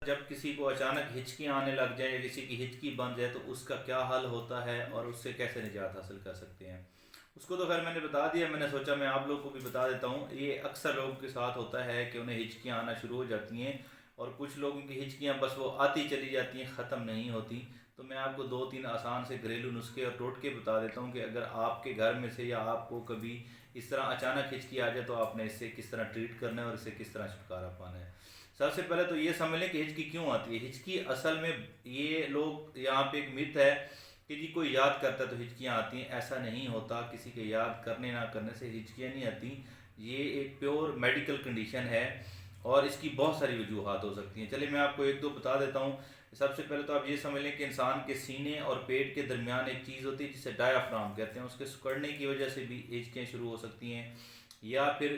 जब किसी को अचानक हिचकी आने लग जाए या किसी की हिचकी बन जाए तो उसका क्या हल होता है और उससे कैसे निजात हासिल कर सकते हैं। उसको तो खैर मैंने बता दिया, मैंने सोचा मैं आप लोगों को भी बता देता हूँ। ये अक्सर लोगों के साथ होता है कि उन्हें हिचकियाँ आना शुरू हो जाती हैं और कुछ लोगों की हिचकियाँ बस वो आती चली जाती हैं, ख़त्म नहीं होती। तो मैं आपको दो तीन आसान से घरेलू नुस्खे और टोटके बता देता हूँ कि अगर आपके घर में से या आपको कभी इस तरह अचानक हिचकी आ जाए तो आपने इससे किस तरह ट्रीट करना है और इससे किस तरह छुटकारा पाना है। सबसे पहले तो ये समझ लें कि हिचकी क्यों आती है। हिचकी असल में, ये लोग यहाँ पे एक मिथ है कि जी कोई याद करता है तो हिचकियाँ आती हैं। ऐसा नहीं होता, किसी के याद करने ना करने से हिचकियाँ नहीं आती। ये एक प्योर मेडिकल कंडीशन है और इसकी बहुत सारी वजूहत हो सकती हैं। चलिए मैं आपको एक दो बता देता हूँ। सबसे पहले तो आप ये समझ लें कि इंसान के सीने और पेट के दरमियान एक चीज़ होती है जिसे डायाफ्राम कहते हैं। उसके सिकुड़ने की वजह से भी हिचकियाँ शुरू हो सकती हैं। या फिर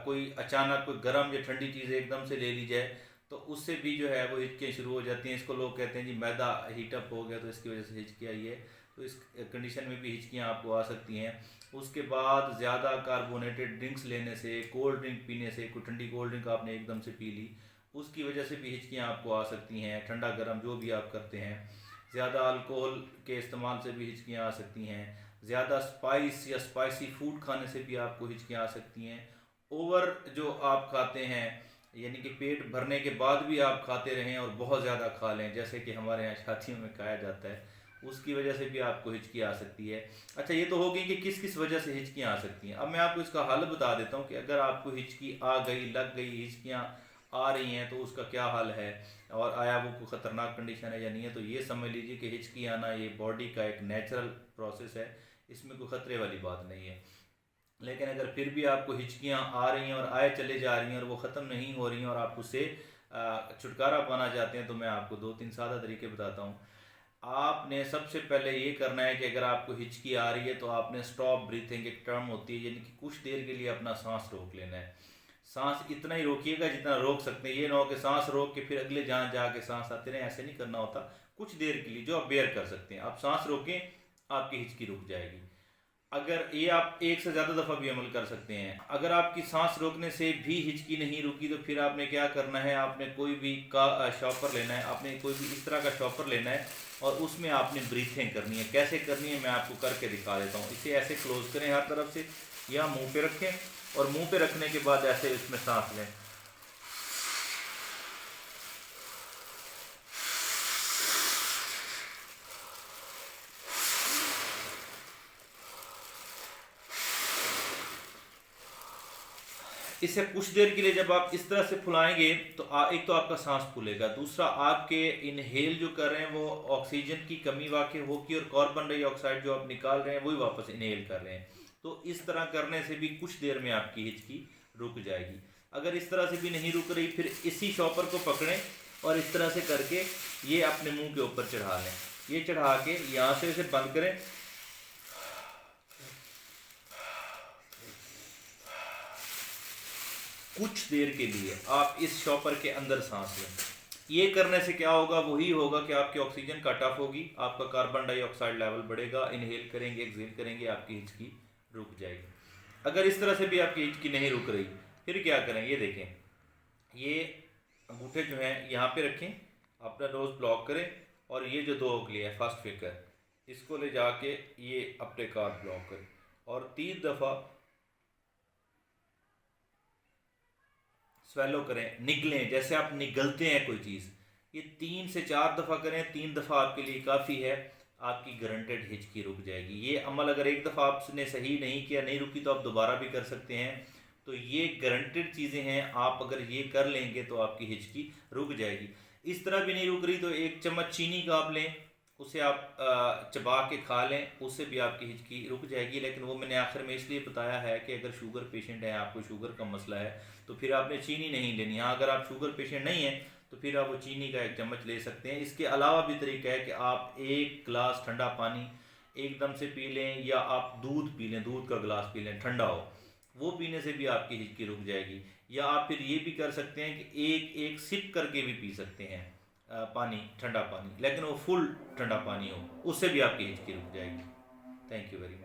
कोई अचानक कोई गर्म या ठंडी चीज़ एकदम से ले ली जाए तो उससे भी जो है वो हिचकियाँ शुरू हो जाती हैं। इसको लोग कहते हैं जी मैदा हीटअप हो गया तो इसकी वजह से हिचकी आई है। तो इस कंडीशन में भी हिचकियाँ आपको आ सकती हैं। उसके बाद ज़्यादा कार्बोनेटेड ड्रिंक्स लेने से, कोल्ड ड्रिंक पीने से, कोई ठंडी कोल्ड ड्रिंक आपने एकदम से पी ली, उसकी वजह से भी हिचकियाँ आपको आ सकती हैं। ठंडा गर्म जो भी आप करते हैं, ज़्यादा अल्कोहल के इस्तेमाल से भी हिचकियाँ आ सकती हैं। ज़्यादा स्पाइस या स्पाइसी फूड खाने से भी आपको हिचकियाँ आ सकती हैं। ओवर जो आप खाते हैं, यानी कि पेट भरने के बाद भी आप खाते रहें और बहुत ज़्यादा खा लें, जैसे कि हमारे यहाँ शादियों में खाया जाता है, उसकी वजह से भी आपको हिचकी आ सकती है। अच्छा, ये तो हो गई कि किस किस वजह से हिचकियाँ आ सकती हैं। अब मैं आपको इसका हल बता देता हूँ कि अगर आपको हिचकी आ गई, लग गई, हिचकियाँ आ रही हैं तो उसका क्या हल है और आया वो कोई ख़तरनाक कंडीशन है या नहीं है। तो ये समझ लीजिए कि हिचकी आना ये बॉडी का एक नेचुरल प्रोसेस है, इसमें कोई ख़तरे वाली बात नहीं है। लेकिन अगर फिर भी आपको हिचकियाँ आ रही हैं और आए चले जा रही हैं और वो ख़त्म नहीं हो रही हैं और आप उससे छुटकारा पाना चाहते हैं तो मैं आपको दो तीन सादा तरीके बताता हूँ। आपने सबसे पहले ये करना है कि अगर आपको हिचकी आ रही है तो आपने स्टॉप ब्रीथिंग एक टर्म होती है, यानी कि कुछ देर के लिए अपना सांस रोक लेना है। सांस इतना ही रोकिएगा जितना रोक सकते हैं। ये ना हो कि सांस रोक के फिर अगले जहाँ जाके सांस आते रहे, ऐसे नहीं करना होता। कुछ देर के लिए जो आप बेयर कर सकते हैं, आप सांस रोकें, आपकी हिचकी रुक जाएगी। अगर ये आप एक से ज़्यादा दफ़ा भी अमल कर सकते हैं। अगर आपकी सांस रोकने से भी हिचकी नहीं रुकी तो फिर आपने क्या करना है, आपने कोई भी का शॉपर लेना है, आपने कोई भी इस तरह का शॉपर लेना है और उसमें आपने ब्रीथिंग करनी है। कैसे करनी है मैं आपको करके दिखा देता हूँ। इसे ऐसे क्लोज करें हर तरफ से, या मुंह पे रखें और मुंह पे रखने के बाद ऐसे इसमें सांस लें। इसे कुछ देर के लिए जब आप इस तरह से फुलाएंगे तो एक तो आपका सांस फूलेगा, दूसरा आपके इनहेल जो कर रहे हैं वो ऑक्सीजन की कमी वाकई होगी और कार्बन डाइऑक्साइड जो आप निकाल रहे हैं वही वापस इनहेल कर रहे हैं। तो इस तरह करने से भी कुछ देर में आपकी हिचकी रुक जाएगी। अगर इस तरह से भी नहीं रुक रही, फिर इसी शॉपर को पकड़ें और इस तरह से करके ये अपने मुंह के ऊपर चढ़ा लें। ये चढ़ा के यहाँ से इसे बंद करें। कुछ देर के लिए आप इस शॉपर के अंदर सांस लें। ये करने से क्या होगा, वही होगा कि आपकी ऑक्सीजन कट ऑफ होगी, आपका कार्बन डाइऑक्साइड लेवल बढ़ेगा, इनहेल करेंगे, एक्सहेल करेंगे, आपकी हिचकी रुक जाएगी। अगर इस तरह से भी आपकी हिचकी नहीं रुक रही, फिर क्या करें, ये देखें। ये अंगूठे जो हैं यहाँ पे रखें, अपना नोज ब्लॉक करें और ये जो दो उंगली है फर्स्ट फिंगर, इसको ले जाके ये अपने कान ब्लॉक करें और 3 दफ़ा स्वेलो करें, निगलें, जैसे आप निगलते हैं कोई चीज़। ये 3 से 4 दफ़ा करें, 3 दफ़ा आपके लिए काफ़ी है, आपकी गारंटेड हिचकी रुक जाएगी। ये अमल अगर एक दफ़ा आपने सही नहीं किया, नहीं रुकी, तो आप दोबारा भी कर सकते हैं। तो ये गारंटेड चीज़ें हैं, आप अगर ये कर लेंगे तो आपकी हिचकी रुक जाएगी। इस तरह भी नहीं रुक रही तो 1 चम्मच चीनी का आप लें, उसे आप चबा के खा लें, उससे भी आपकी हिचकी रुक जाएगी। लेकिन वो मैंने आखिर में इसलिए बताया है कि अगर शुगर पेशेंट है, आपको शुगर का मसला है, तो फिर आपने चीनी नहीं लेनी। हाँ, अगर आप शुगर पेशेंट नहीं है तो फिर आप वो चीनी का 1 चम्मच ले सकते हैं। इसके अलावा भी तरीका है कि आप 1 गिलास ठंडा पानी एकदम से पी लें, या आप दूध पी लें, दूध का गिलास पी लें ठंडा हो, वो पीने से भी आपकी हिचकी रुक जाएगी। या आप फिर ये भी कर सकते हैं कि एक एक सिप करके भी पी सकते हैं पानी, ठंडा पानी, लेकिन वो फुल ठंडा पानी हो, उससे भी आपकी हिचकी रुक जाएगी। Thank you very much.